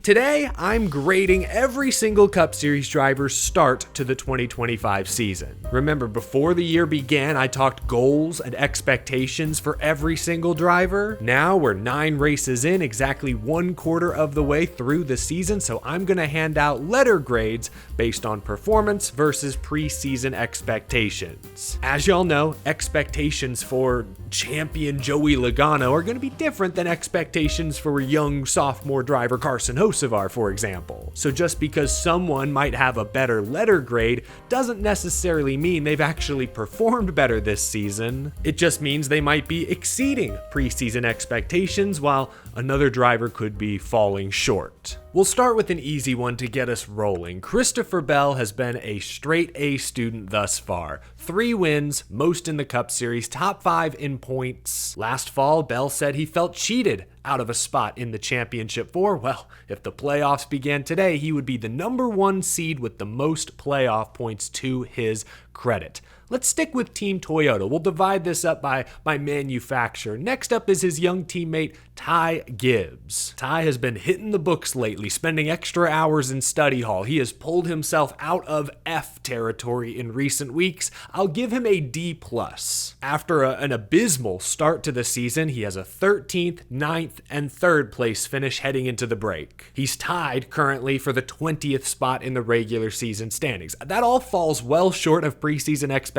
Today, I'm grading every single Cup Series driver's start to the 2025 season. Remember, before the year began, I talked goals and expectations for every single driver. Now we're 9 races in, exactly 1/4 of the way through the season, so I'm going to hand out letter grades based on performance versus preseason expectations. As y'all know, expectations for champion Joey Logano are going to be different than expectations for young sophomore driver Carson Hocevar, for example. So just because someone might have a better letter grade doesn't necessarily mean they've actually performed better this season. It just means they might be exceeding preseason expectations while another driver could be falling short. We'll start with an easy one to get us rolling. Christopher Bell has been a straight A student thus far. 3 wins, most in the Cup Series, top 5 in points. Last fall, Bell said he felt cheated out of a spot in the championship four. Well, if the playoffs began today, he would be the number 1 seed with the most playoff points to his credit. Let's stick with Team Toyota. We'll divide this up by manufacturer. Next up is his young teammate, Ty Gibbs. Ty has been hitting the books lately, spending extra hours in study hall. He has pulled himself out of F territory in recent weeks. I'll give him a D+. After an abysmal start to the season, he has a 13th, 9th, and 3rd place finish heading into the break. He's tied currently for the 20th spot in the regular season standings. That all falls well short of preseason expectations.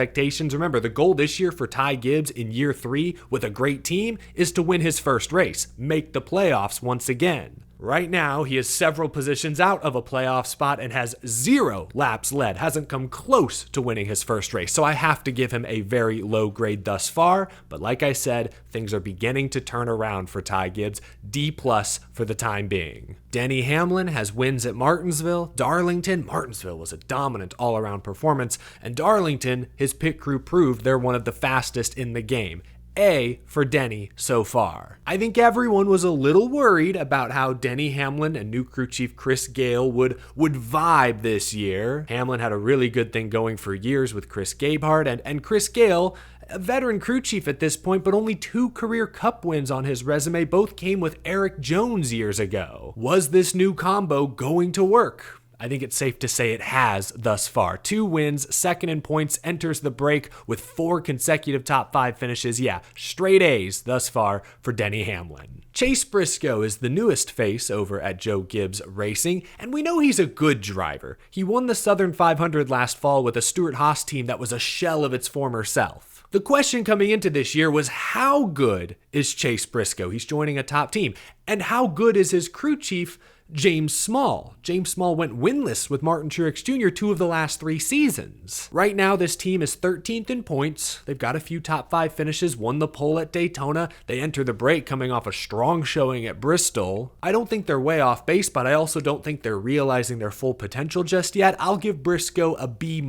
Remember, the goal this year for Ty Gibbs in year 3 with a great team is to win his first race, make the playoffs once again. Right now, he is several positions out of a playoff spot and has 0 laps led, hasn't come close to winning his first race, so I have to give him a very low grade thus far, but like I said, things are beginning to turn around for Ty Gibbs, D+ for the time being. Denny Hamlin has wins at Martinsville, Martinsville was a dominant all-around performance, and Darlington, his pit crew proved they're one of the fastest in the game. A for Denny so far. I think everyone was a little worried about how Denny Hamlin and new crew chief Chris Gale would vibe this year. Hamlin had a really good thing going for years with Chris Gabehart, and Chris Gale, a veteran crew chief at this point, but only 2 career Cup wins on his resume, both came with Eric Jones years ago. Was this new combo going to work? I think it's safe to say it has thus far. 2 wins, 2nd in points, enters the break with 4 consecutive top 5 finishes. Yeah, straight A's thus far for Denny Hamlin. Chase Briscoe is the newest face over at Joe Gibbs Racing, and we know he's a good driver. He won the Southern 500 last fall with a Stewart-Haas team that was a shell of its former self. The question coming into this year was, how good is Chase Briscoe? He's joining a top team. And how good is his crew chief, James Small? James Small went winless with Martin Truex Jr. 2 of the last 3 seasons. Right now, this team is 13th in points. They've got a few top 5 finishes, won the pole at Daytona. They enter the break coming off a strong showing at Bristol. I don't think they're way off base, but I also don't think they're realizing their full potential just yet. I'll give Briscoe a B-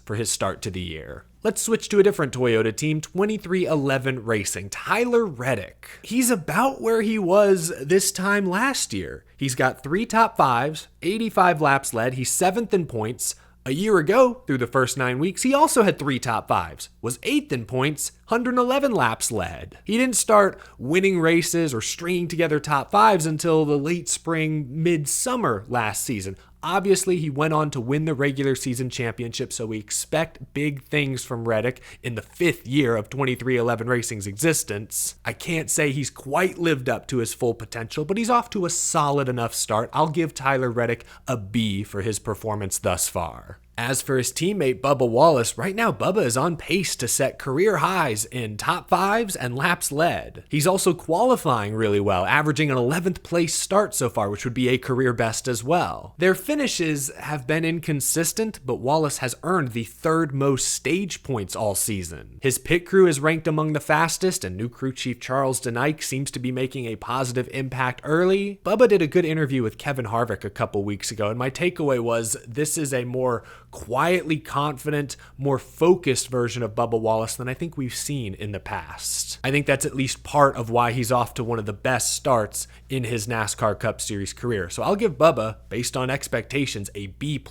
for his start to the year. Let's switch to a different Toyota team, 2311 Racing, Tyler Reddick. He's about where he was this time last year. He's got 3 top 5s, 85 laps led, he's 7th in points. A year ago, through the first 9 weeks, he also had 3 top 5s, was 8th in points, 111 laps led. He didn't start winning races or stringing together top 5s until the late spring, mid-summer last season. Obviously, he went on to win the regular season championship, so we expect big things from Reddick in the 5th year of 2311 Racing's existence. I can't say he's quite lived up to his full potential, but he's off to a solid enough start. I'll give Tyler Reddick a B for his performance thus far. As for his teammate Bubba Wallace, right now Bubba is on pace to set career highs in top 5s and laps led. He's also qualifying really well, averaging an 11th place start so far, which would be a career best as well. Their finishes have been inconsistent, but Wallace has earned the 3rd most stage points all season. His pit crew is ranked among the fastest, and new crew chief Charles DeNike seems to be making a positive impact early. Bubba did a good interview with Kevin Harvick a couple weeks ago, and my takeaway was this is a more quietly confident, more focused version of Bubba Wallace than I think we've seen in the past. I think that's at least part of why he's off to one of the best starts in his NASCAR Cup Series career. So I'll give Bubba, based on expectations, a B+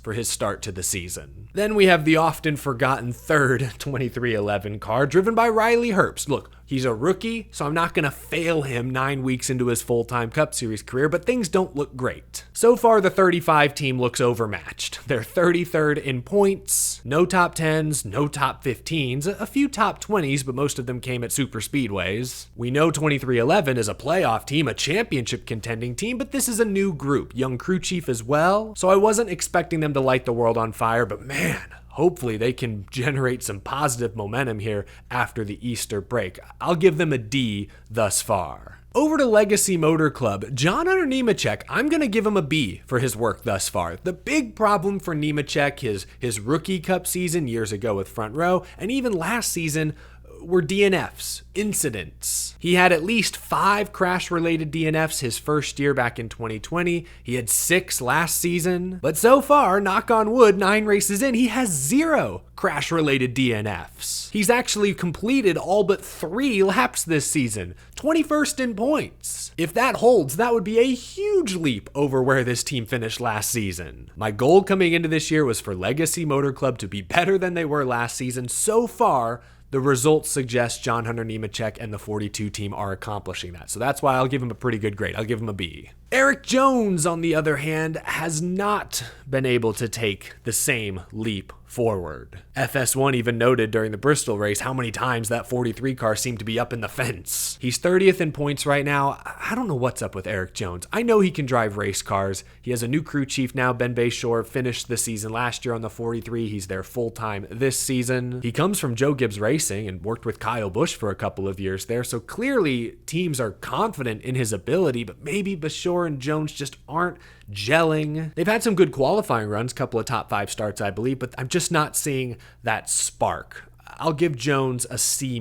for his start to the season. Then we have the often forgotten third 2311 car, driven by Riley Herbst. Look, he's a rookie, so I'm not going to fail him 9 weeks into his full-time Cup Series career, but things don't look great. So far, the 35 team looks overmatched. They're 33rd in points, no top 10s, no top 15s, a few top 20s, but most of them came at super speedways. We know 2311 is a playoff team, a championship contending team, but this is a new group, young crew chief as well, so I wasn't expecting them to light the world on fire, but man, hopefully they can generate some positive momentum here after the Easter break. I'll give them a D thus far. Over to Legacy Motor Club, John Hunter Nemechek, I'm going to give him a B for his work thus far. The big problem for Nemechek, his rookie Cup season years ago with Front Row, and even last season, were DNFs, incidents. He had at least 5 crash-related DNFs his first year back in 2020. He had 6 last season. But so far, knock on wood, 9 races in, he has 0 crash-related DNFs. He's actually completed all but 3 laps this season, 21st in points. If that holds, that would be a huge leap over where this team finished last season. My goal coming into this year was for Legacy Motor Club to be better than they were last season. So far, the results suggest John Hunter Nemechek and the 42 team are accomplishing that. So that's why I'll give him a pretty good grade. I'll give him a B. Eric Jones, on the other hand, has not been able to take the same leap forward. FS1 even noted during the Bristol race how many times that 43 car seemed to be up in the fence. He's 30th in points right now. I don't know what's up with Eric Jones. I know he can drive race cars. He has a new crew chief now, Ben Bayshore, finished the season last year on the 43. He's there full-time this season. He comes from Joe Gibbs Racing and worked with Kyle Busch for a couple of years there, so clearly teams are confident in his ability, but maybe Bayshore and Jones just aren't gelling. They've had some good qualifying runs, couple of top 5 starts, I believe, but I'm just not seeing that spark. I'll give Jones a C-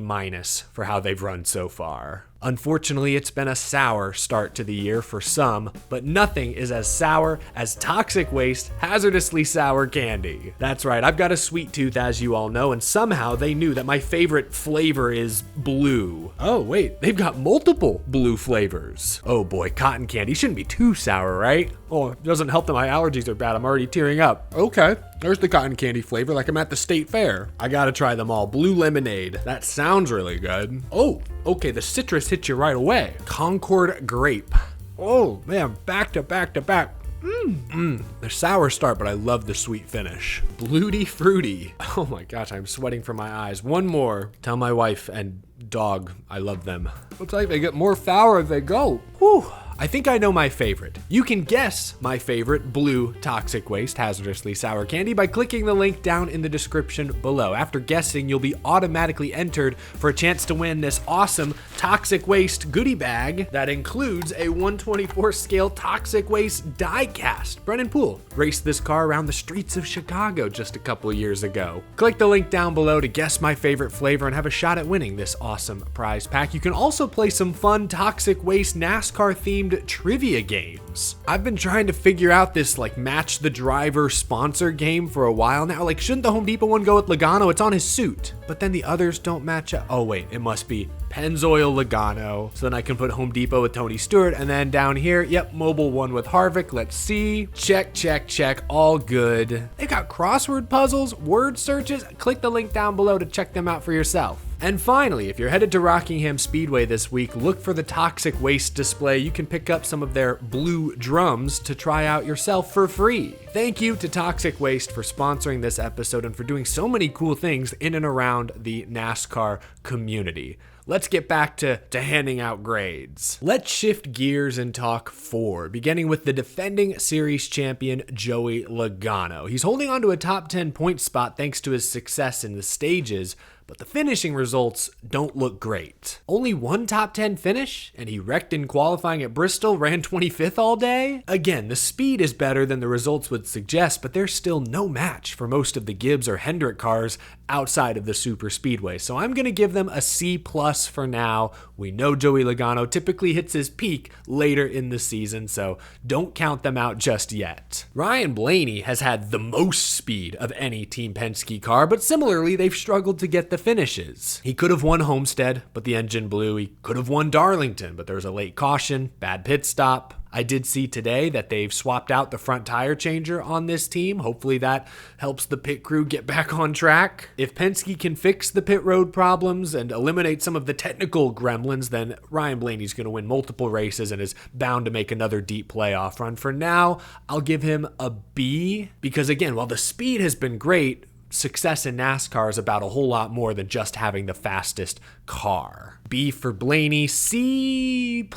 for how they've run so far. Unfortunately, it's been a sour start to the year for some, but nothing is as sour as Toxic Waste hazardously sour candy. That's right, I've got a sweet tooth, as you all know, and somehow they knew that my favorite flavor is blue. Oh wait, they've got multiple blue flavors. Oh boy, cotton candy shouldn't be too sour, right? Oh, it doesn't help that my allergies are bad. I'm already tearing up. Okay, there's the cotton candy flavor like I'm at the state fair. I gotta try them all. Blue lemonade. That sounds really good. Oh, okay, the citrus hits you right away. Concord grape. Oh man, back to back to back. They're sour start, but I love the sweet finish. Bluty fruity. Oh my gosh, I'm sweating from my eyes. One more. Tell my wife and dog I love them. Looks like they get more sour as they go. Whew. I think I know my favorite. You can guess my favorite blue Toxic Waste hazardously sour candy by clicking the link down in the description below. After guessing, you'll be automatically entered for a chance to win this awesome Toxic Waste goodie bag that includes a 1/24 scale Toxic Waste die cast. Brennan Poole raced this car around the streets of Chicago just a couple years ago. Click the link down below to guess my favorite flavor and have a shot at winning this awesome prize pack. You can also play some fun Toxic Waste NASCAR themed trivia games. I've been trying to figure out this match the driver sponsor game for a while now. Shouldn't the Home Depot one go with Logano? It's on his suit, but then the others don't match up. Oh wait, it must be Pennzoil Logano. So then I can put Home Depot with Tony Stewart, and then down here, yep, Mobile One with Harvick. Let's see. Check, check, check. All good. They've got crossword puzzles, word searches. Click the link down below to check them out for yourself. And finally, if you're headed to Rockingham Speedway this week, look for the Toxic Waste display. You can pick up some of their blue drums to try out yourself for free. Thank you to Toxic Waste for sponsoring this episode and for doing so many cool things in and around the NASCAR community. Let's get back to handing out grades. Let's shift gears and talk Ford, beginning with the defending series champion, Joey Logano. He's holding on to a top 10 point spot thanks to his success in the stages, but the finishing results don't look great. Only one top 10 finish, and he wrecked in qualifying at Bristol, ran 25th all day? Again, the speed is better than the results would suggest, but there's still no match for most of the Gibbs or Hendrick cars outside of the super speedway. So I'm going to give them a C+ for now. We know Joey Logano typically hits his peak later in the season, so don't count them out just yet. Ryan Blaney has had the most speed of any Team Penske car, but similarly, they've struggled to get the finishes. He could have won Homestead, but the engine blew. He could have won Darlington, but there was a late caution, bad pit stop. I did see today that they've swapped out the front tire changer on this team. Hopefully that helps the pit crew get back on track. If Penske can fix the pit road problems and eliminate some of the technical gremlins, then Ryan Blaney's going to win multiple races and is bound to make another deep playoff run. For now, I'll give him a B because, again, while the speed has been great, success in NASCAR is about a whole lot more than just having the fastest car. B for Blaney, C+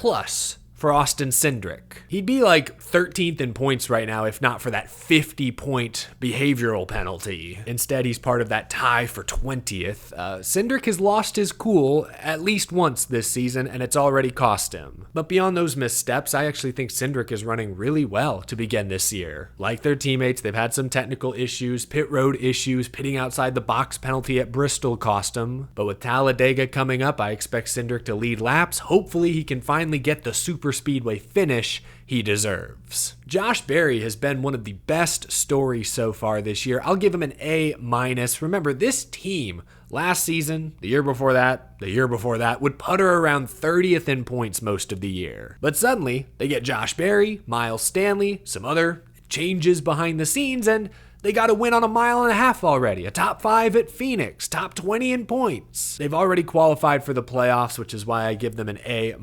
for Austin Cindric. He'd be like 13th in points right now if not for that 50-point behavioral penalty. Instead, he's part of that tie for 20th. Cindric has lost his cool at least once this season, and it's already cost him. But beyond those missteps, I actually think Cindric is running really well to begin this year. Like their teammates, they've had some technical issues, pit road issues, pitting outside the box penalty at Bristol cost him. But with Talladega coming up, I expect Cindric to lead laps. Hopefully he can finally get the super speedway finish he deserves. Josh Berry has been one of the best stories so far this year. I'll give him an A-. Remember, this team last season, the year before that, would putter around 30th in points most of the year. But suddenly, they get Josh Berry, Miles Stanley, some other changes behind the scenes, and they got a win on a mile and a half already, a top 5 at Phoenix, top 20 in points. They've already qualified for the playoffs, which is why I give them an A-.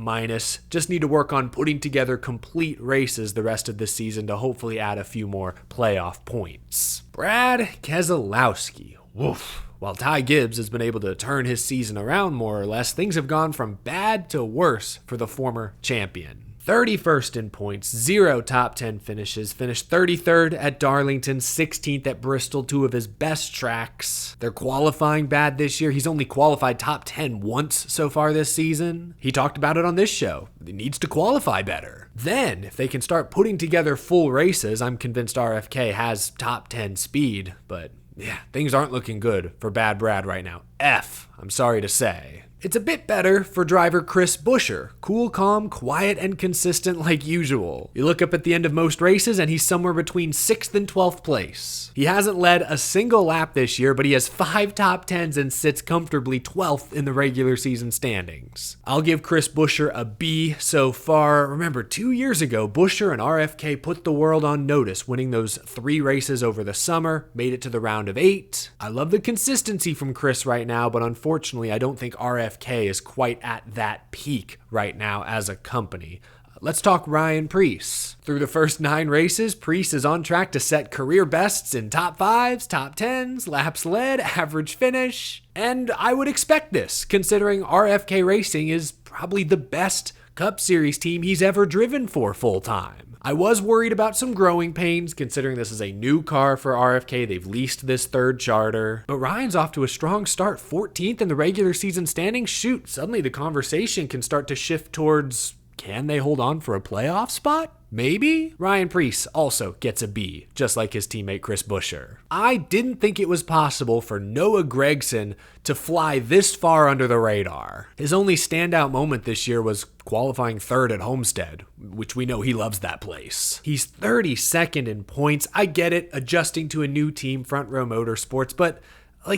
Just need to work on putting together complete races the rest of the season to hopefully add a few more playoff points. Brad Keselowski. Woof. While Ty Gibbs has been able to turn his season around more or less, things have gone from bad to worse for the former champion. 31st in points, 0 top 10 finishes, finished 33rd at Darlington, 16th at Bristol, 2 of his best tracks. They're qualifying bad this year. He's only qualified top 10 once so far this season. He talked about it on this show. He needs to qualify better. Then, if they can start putting together full races, I'm convinced RFK has top 10 speed, but yeah, things aren't looking good for Bad Brad right now. F, I'm sorry to say. It's a bit better for driver Chris Buescher. Cool, calm, quiet, and consistent like usual. You look up at the end of most races and he's somewhere between 6th and 12th place. He hasn't led a single lap this year, but he has 5 top 10s and sits comfortably 12th in the regular season standings. I'll give Chris Buescher a B so far. Remember, 2 years ago, Buescher and RFK put the world on notice, winning those 3 races over the summer, made it to the round of 8. I love the consistency from Chris right now, but unfortunately, I don't think RFK is quite at that peak right now as a company. Let's talk Ryan Preece. Through the first 9 races, Preece is on track to set career bests in top 5s, top 10s, laps led, average finish, and I would expect this, considering RFK Racing is probably the best Cup Series team he's ever driven for full-time. I was worried about some growing pains, considering this is a new car for RFK. They've leased this 3rd charter. But Ryan's off to a strong start, 14th in the regular season standings. Shoot, suddenly the conversation can start to shift towards, can they hold on for a playoff spot? Maybe? Ryan Preece also gets a B, just like his teammate Chris Buescher. I didn't think it was possible for Noah Gragson to fly this far under the radar. His only standout moment this year was qualifying 3rd at Homestead, which we know he loves that place. He's 32nd in points. I get it, adjusting to a new team, Front Row Motorsports, but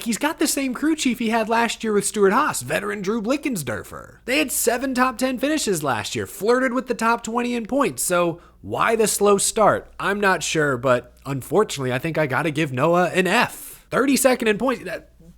he's got the same crew chief he had last year with Stewart-Haas, veteran Drew Blickensderfer. They had 7 top 10 finishes last year, flirted with the top 20 in points, so why the slow start? I'm not sure, but unfortunately, I think I gotta give Noah an F. 32nd in points,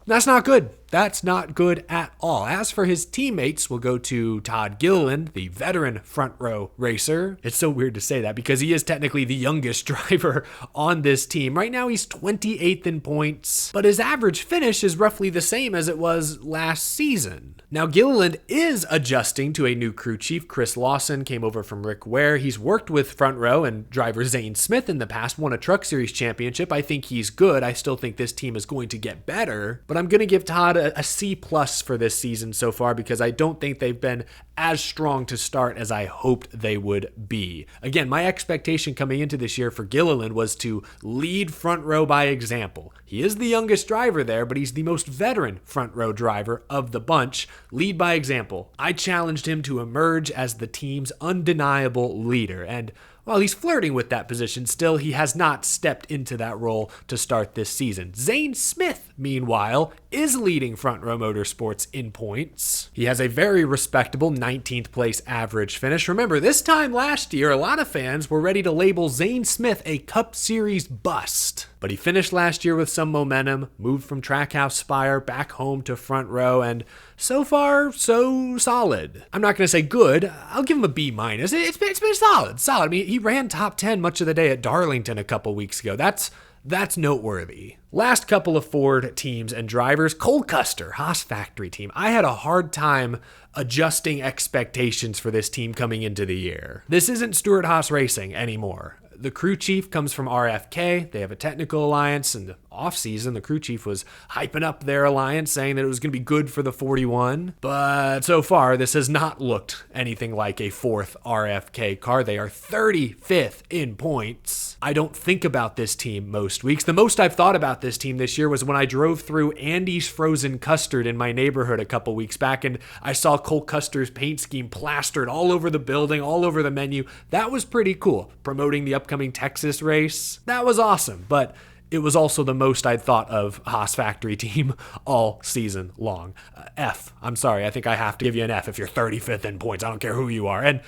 that's not good. That's not good at all. As for his teammates, we'll go to Todd Gilliland, the veteran front row racer. It's so weird to say that because he is technically the youngest driver on this team. Right now, he's 28th in points, but his average finish is roughly the same as it was last season. Now, Gilliland is adjusting to a new crew chief. Chris Lawson came over from Rick Ware. He's worked with front row and driver Zane Smith in the past, won a Truck Series championship. I think he's good. I still think this team is going to get better, but I'm going to give Todd a C plus for this season so far because I don't think they've been as strong to start as I hoped they would be. Again, my expectation coming into this year for Gilliland was to lead front row by example. He is the youngest driver there, but he's the most veteran front row driver of the bunch. Lead by example. I challenged him to emerge as the team's undeniable leader, and while he's flirting with that position still, he has not stepped into that role to start this season. Zane Smith, meanwhile, is leading Front Row Motorsports in points. He has a very respectable 19th place average finish. Remember, this time last year, a lot of fans were ready to label Zane Smith a Cup Series bust. But he finished last year with some momentum, moved from Trackhouse Spire back home to Front Row, and so far, so solid. I'm not going to say good. I'll give him a B minus. It's been solid. I mean, he ran top 10 much of the day at Darlington a couple weeks ago. That's noteworthy. Last couple of Ford teams and drivers, Cole Custer, Haas factory team. I had a hard time adjusting expectations for this team coming into the year. This isn't Stewart Haas Racing anymore. The crew chief comes from RFK. They have a technical alliance. In the offseason, the crew chief was hyping up their alliance, saying that it was going to be good for the 41. But so far, this has not looked anything like a fourth RFK car. They are 35th in points. I don't think about this team most weeks. The most I've thought about this team this year was when I drove through Andy's Frozen Custard in my neighborhood a couple weeks back, and I saw Cole Custer's paint scheme plastered all over the building, all over the menu. That was pretty cool. Promoting the upcoming Texas race. That was awesome, but it was also the most I'd thought of Haas factory team all season long. F. I'm sorry. I think I have to give you an F if you're 35th in points. I don't care who you are. And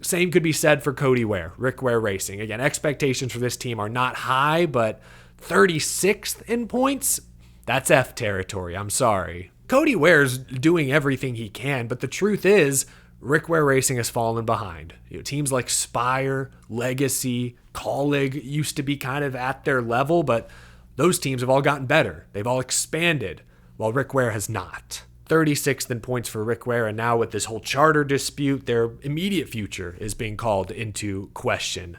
same could be said for Cody Ware, Rick Ware Racing. Again, expectations for this team are not high, but 36th in points? That's F territory. I'm sorry. Cody Ware's doing everything he can, but the truth is, Rick Ware Racing has fallen behind. Teams like Spire, Legacy, Colleague used to be kind of at their level, but those teams have all gotten better. They've all expanded, while Rick Ware has not. 36th in points for Rick Ware, and now with this whole charter dispute, their immediate future is being called into question.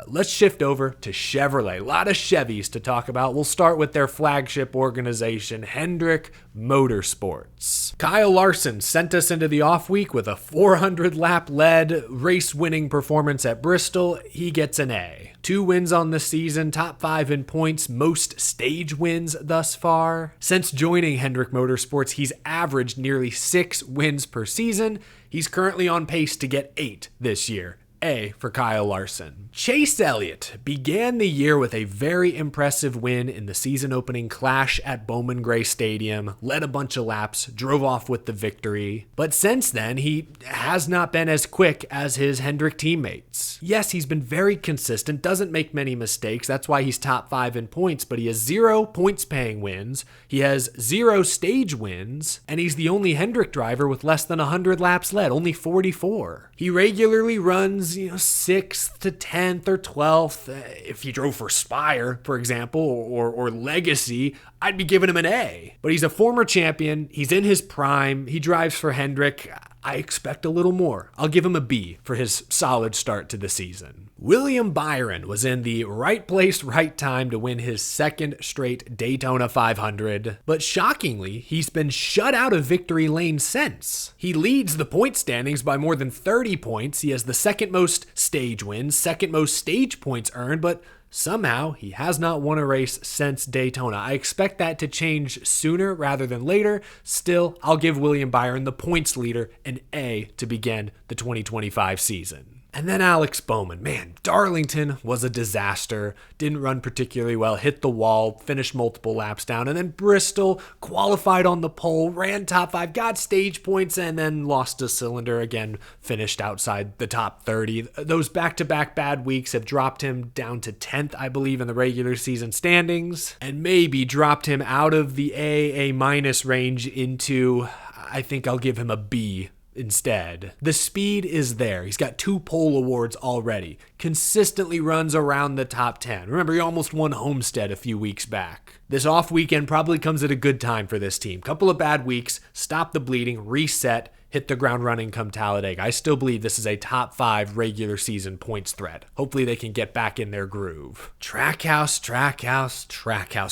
Let's shift over to Chevrolet. A lot of Chevys to talk about. We'll start with their flagship organization, Hendrick Motorsports. Kyle Larson sent us into the off week with a 400-lap lead race-winning performance at Bristol. He gets an A. 2 wins on the season, top 5 in points, most stage wins thus far. Since joining Hendrick Motorsports, he's averaged nearly 6 wins per season. He's currently on pace to get 8 this year. A for Kyle Larson. Chase Elliott began the year with a very impressive win in the season-opening clash at Bowman Gray Stadium, led a bunch of laps, drove off with the victory. But since then, he has not been as quick as his Hendrick teammates. Yes, he's been very consistent, doesn't make many mistakes, that's why he's top 5 in points, but he has 0 points-paying wins, he has 0 stage wins, and he's the only Hendrick driver with less than 100 laps led, only 44. He regularly runs 6th to 10th or 12th. If he drove for Spire, for example, or Legacy, I'd be giving him an A. But he's a former champion. He's in his prime. He drives for Hendrick. I expect a little more. I'll give him a B for his solid start to the season. William Byron was in the right place, right time to win his 2nd straight Daytona 500, but shockingly, he's been shut out of victory lane since. He leads the point standings by more than 30 points. He has the 2nd most stage wins, 2nd most stage points earned, but somehow, he has not won a race since Daytona. I expect that to change sooner rather than later. Still, I'll give William Byron, the points leader, an A to begin the 2025 season. And then Alex Bowman. Man, Darlington was a disaster. Didn't run particularly well, hit the wall, finished multiple laps down. And then Bristol qualified on the pole, ran top 5, got stage points, and then lost a cylinder. Again, finished outside the top 30. Those back-to-back bad weeks have dropped him down to 10th, I believe, in the regular season standings. And maybe dropped him out of the A minus range into, I think I'll give him a B instead. The speed is there. He's got 2 pole awards already. Consistently runs around the top 10. Remember, he almost won Homestead a few weeks back. This off weekend probably comes at a good time for this team. Couple of bad weeks, stop the bleeding, reset, hit the ground running come Talladega. I still believe this is a top 5 regular season points threat. Hopefully they can get back in their groove. Trackhouse.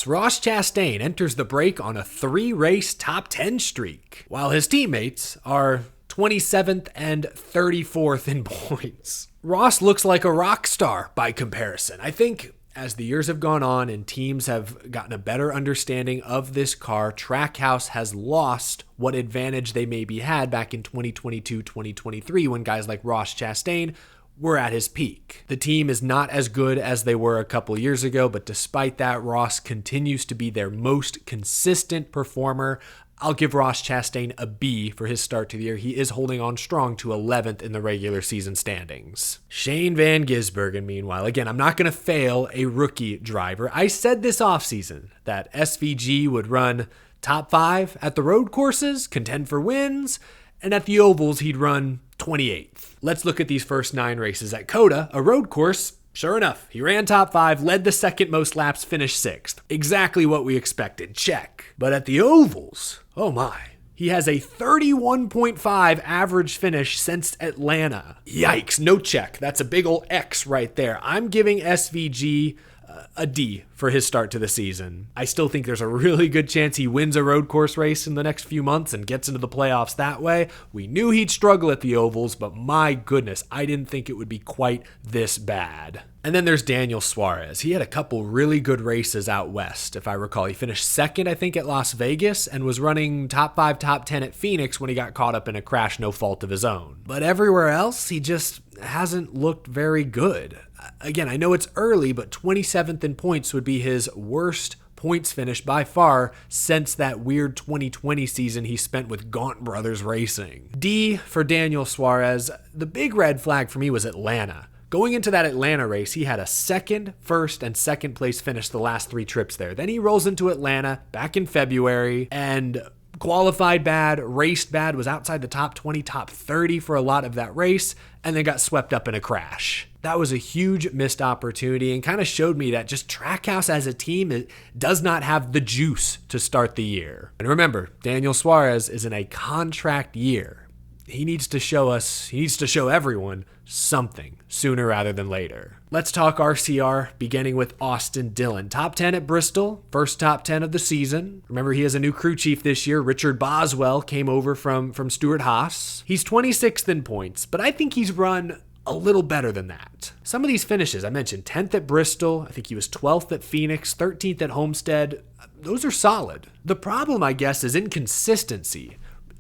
Ross Chastain enters the break on a 3-race top 10 streak, while his teammates are 27th and 34th in points. Ross looks like a rock star by comparison. I think as the years have gone on and teams have gotten a better understanding of this car, Trackhouse has lost what advantage they maybe had back in 2022, 2023 when guys like Ross Chastain were at his peak. The team is not as good as they were a couple years ago, but despite that, Ross continues to be their most consistent performer. I'll give Ross Chastain a B for his start to the year. He is holding on strong to 11th in the regular season standings. Shane Van Gisbergen, meanwhile, again, I'm not going to fail a rookie driver. I said this offseason that SVG would run top 5 at the road courses, contend for wins, and at the ovals, he'd run 28th. Let's look at these first 9 races. At COTA, a road course, sure enough, he ran top 5, led the second most laps, finished 6th. Exactly what we expected, check. But at the ovals, oh my, he has a 31.5 average finish since Atlanta. Yikes, no check. That's a big ol' X right there. I'm giving SVG a D for his start to the season. I still think there's a really good chance he wins a road course race in the next few months and gets into the playoffs that way. We knew he'd struggle at the ovals, but my goodness, I didn't think it would be quite this bad. And then there's Daniel Suarez. He had a couple really good races out west, if I recall. He finished 2nd, I think, at Las Vegas and was running top 5, top 10 at Phoenix when he got caught up in a crash, no fault of his own. But everywhere else, he just hasn't looked very good. Again, I know it's early, but 27th in points would be his worst points finish by far since that weird 2020 season he spent with Gaunt Brothers Racing. D for Daniel Suarez. The big red flag for me was Atlanta. Going into that Atlanta race, he had a 2nd, 1st, and 2nd place finish the last 3 trips there. Then he rolls into Atlanta back in February and qualified bad, raced bad, was outside the top 20, top 30 for a lot of that race, and then got swept up in a crash. That was a huge missed opportunity and kind of showed me that just Trackhouse as a team, it does not have the juice to start the year. And remember, Daniel Suarez is in a contract year. He needs to show everyone something sooner rather than later. Let's talk RCR, beginning with Austin Dillon. Top 10 at Bristol, first top 10 of the season. Remember, he has a new crew chief this year. Richard Boswell came over from Stuart Haas. He's 26th in points, but I think he's run a little better than that. Some of these finishes, I mentioned 10th at Bristol, I think he was 12th at Phoenix, 13th at Homestead. Those are solid. The problem, I guess, is inconsistency.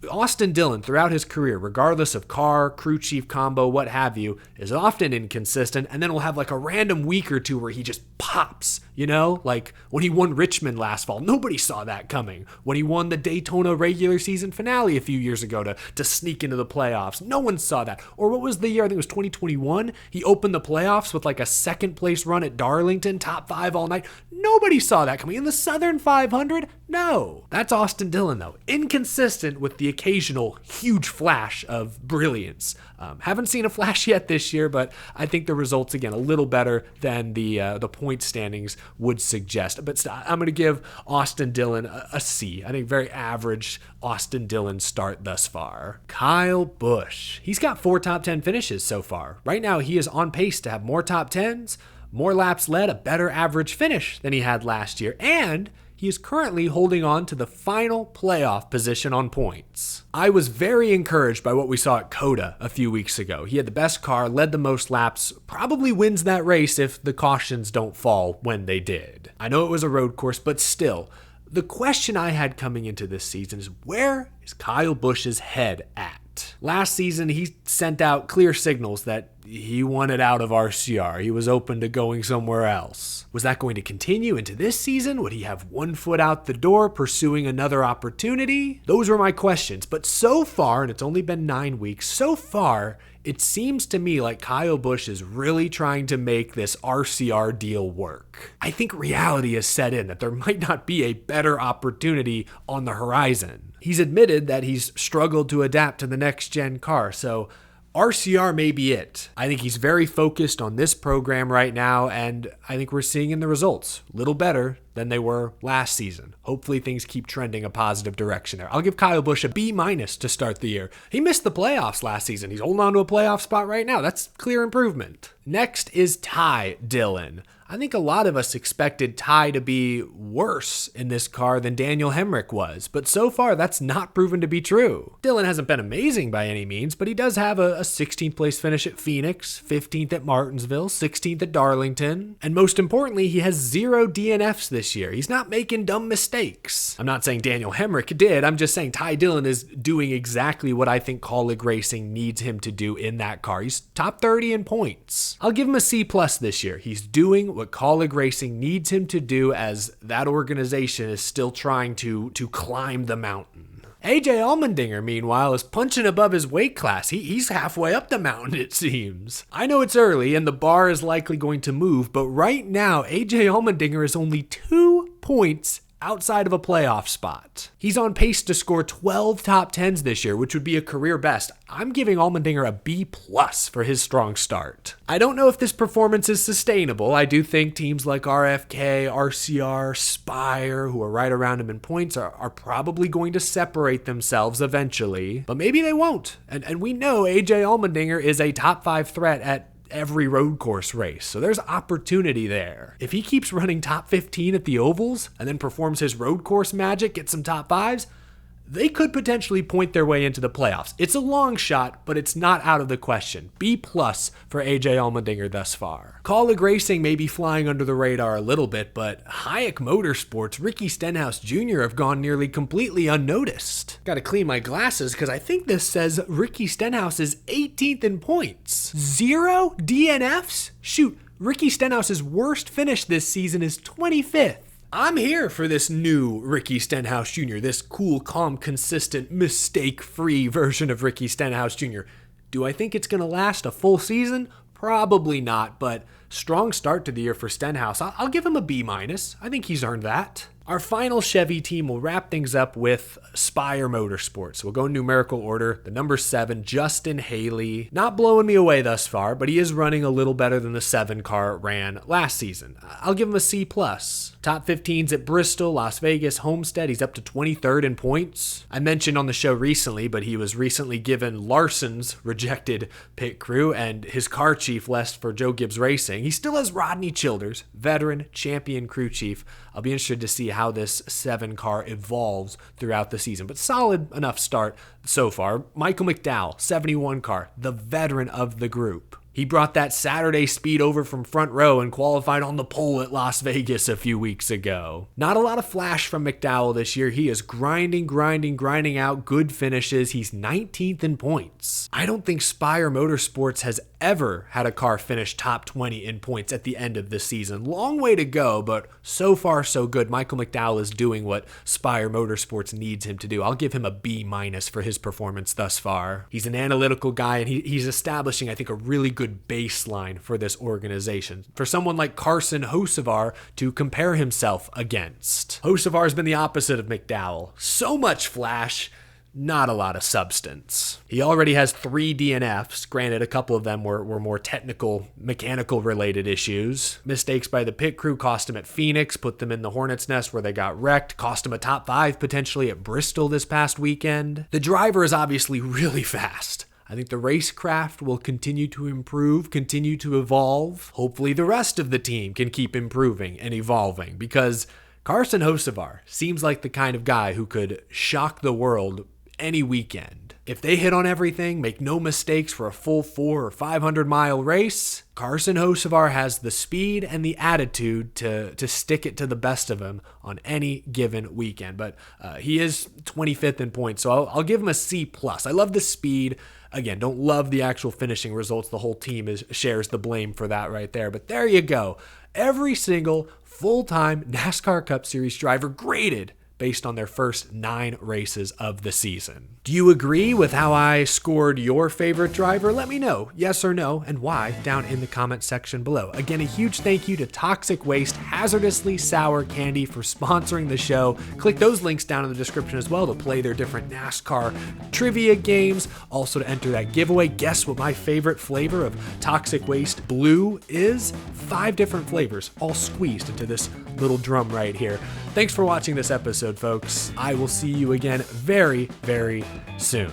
Austin Dillon, throughout his career, regardless of car, crew chief combo, what have you, is often inconsistent, and then will have like a random week or two where he just pops, you know? Like when he won Richmond last fall, nobody saw that coming. When he won the Daytona regular season finale a few years ago to sneak into the playoffs, no one saw that. Or what was the year, I think it was 2021, he opened the playoffs with like a 2nd place run at Darlington, top 5 all night. Nobody saw that coming. In the Southern 500, no. That's Austin Dillon though. Inconsistent with the occasional huge flash of brilliance. Haven't seen a flash yet this year, but I think the results, again, a little better than the point standings would suggest. But I'm going to give Austin Dillon a C. I think very average Austin Dillon start thus far. Kyle Busch. He's got 4 top 10 finishes so far. Right now, he is on pace to have more top 10s, more laps led, a better average finish than he had last year, and he is currently holding on to the final playoff position on points. I was very encouraged by what we saw at COTA a few weeks ago. He had the best car, led the most laps, probably wins that race if the cautions don't fall when they did. I know it was a road course, but still, the question I had coming into this season is, where is Kyle Busch's head at? Last season, he sent out clear signals that he wanted out of RCR. He was open to going somewhere else. Was that going to continue into this season? Would he have one foot out the door pursuing another opportunity? Those were my questions. But so far, and it's only been 9 weeks, so far, it seems to me like Kyle Busch is really trying to make this RCR deal work. I think reality has set in that there might not be a better opportunity on the horizon. He's admitted that he's struggled to adapt to the next-gen car, so RCR may be it. I think he's very focused on this program right now, and I think we're seeing in the results a little better than they were last season. Hopefully things keep trending a positive direction there. I'll give Kyle Busch a B- to start the year. He missed the playoffs last season. He's holding on to a playoff spot right now. That's clear improvement. Next is Ty Dillon. I think a lot of us expected Ty to be worse in this car than Daniel Hemrick was, but so far that's not proven to be true. Dillon hasn't been amazing by any means, but he does have a 16th place finish at Phoenix, 15th at Martinsville, 16th at Darlington, and most importantly, he has 0 DNFs this year. He's not making dumb mistakes. I'm not saying Daniel Hemrick did, I'm just saying Ty Dillon is doing exactly what I think Kaulig Racing needs him to do in that car. He's top 30 in points. I'll give him a C+ this year. He's doing what Kaulig Racing needs him to do as that organization is still trying to climb the mountain. AJ Allmendinger, meanwhile, is punching above his weight class. He's halfway up the mountain, it seems. I know it's early and the bar is likely going to move, but right now, AJ Allmendinger is only 2 points outside of a playoff spot. He's on pace to score 12 top 10s this year, which would be a career best. I'm giving Allmendinger a B+ for his strong start. I don't know if this performance is sustainable. I do think teams like RFK, RCR, Spire, who are right around him in points, are probably going to separate themselves eventually, but maybe they won't. And we know AJ Allmendinger is a top 5 threat at every road course race, so there's opportunity there. If he keeps running top 15 at the ovals and then performs his road course magic, gets some top 5s, they could potentially point their way into the playoffs. It's a long shot, but it's not out of the question. B+ for AJ Allmendinger thus far. Kaulig Racing may be flying under the radar a little bit, but Hayek Motorsports, Ricky Stenhouse Jr. have gone nearly completely unnoticed. Gotta clean my glasses because I think this says Ricky Stenhouse is 18th in points. 0 DNFs? Shoot, Ricky Stenhouse's worst finish this season is 25th. I'm here for this new Ricky Stenhouse Jr., this cool, calm, consistent, mistake-free version of Ricky Stenhouse Jr. Do I think it's going to last a full season? Probably not, but strong start to the year for Stenhouse. I'll give him a B-. I think he's earned that. Our final Chevy team will wrap things up with Spire Motorsports. We'll go in numerical order. The number 7, Justin Haley. Not blowing me away thus far, but he is running a little better than the 7 car ran last season. I'll give him a C+. Top 15s at Bristol, Las Vegas, Homestead. He's up to 23rd in points. I mentioned on the show recently, but he was recently given Larson's rejected pit crew, and his car chief left for Joe Gibbs Racing. He still has Rodney Childers, veteran champion crew chief. I'll be interested to see how this 7 car evolves throughout the season, but solid enough start so far. Michael McDowell, 71 car, the veteran of the group. He brought that Saturday speed over from front row and qualified on the pole at Las Vegas a few weeks ago. Not a lot of flash from McDowell this year. He is grinding out good finishes. He's 19th in points. I don't think Spire Motorsports has ever had a car finish top 20 in points at the end of the season. Long way to go, but so far so good. Michael McDowell is doing what Spire Motorsports needs him to do. I'll give him a B- for his performance thus far. He's an analytical guy, and he's establishing, I think, a really good baseline for this organization. For someone like Carson Hocevar to compare himself against. Hocevar has been the opposite of McDowell. So much flash, not a lot of substance. He already has 3 DNFs. Granted, a couple of them were more technical, mechanical related issues. Mistakes by the pit crew cost him at Phoenix, put them in the Hornet's Nest where they got wrecked, cost him a top 5 potentially at Bristol this past weekend. The driver is obviously really fast. I think the racecraft will continue to improve, continue to evolve. Hopefully the rest of the team can keep improving and evolving, because Carson Hocevar seems like the kind of guy who could shock the world any weekend. If they hit on everything, make no mistakes for a full 400 or 500 mile race, Carson Hocevar has the speed and the attitude to stick it to the best of him on any given weekend. But he is 25th in points, so I'll give him a C+. I love the speed. Again, don't love the actual finishing results. The whole team shares the blame for that right there. But there you go. Every single full-time NASCAR Cup Series driver graded based on their first 9 races of the season. Do you agree with how I scored your favorite driver? Let me know, yes or no, and why, down in the comment section below. Again, a huge thank you to Toxic Waste Hazardously Sour Candy for sponsoring the show. Click those links down in the description as well to play their different NASCAR trivia games, also to enter that giveaway. Guess what my favorite flavor of Toxic Waste Blue is? 5 different flavors, all squeezed into this little drum right here. Thanks for watching this episode, folks. I will see you again very, very soon.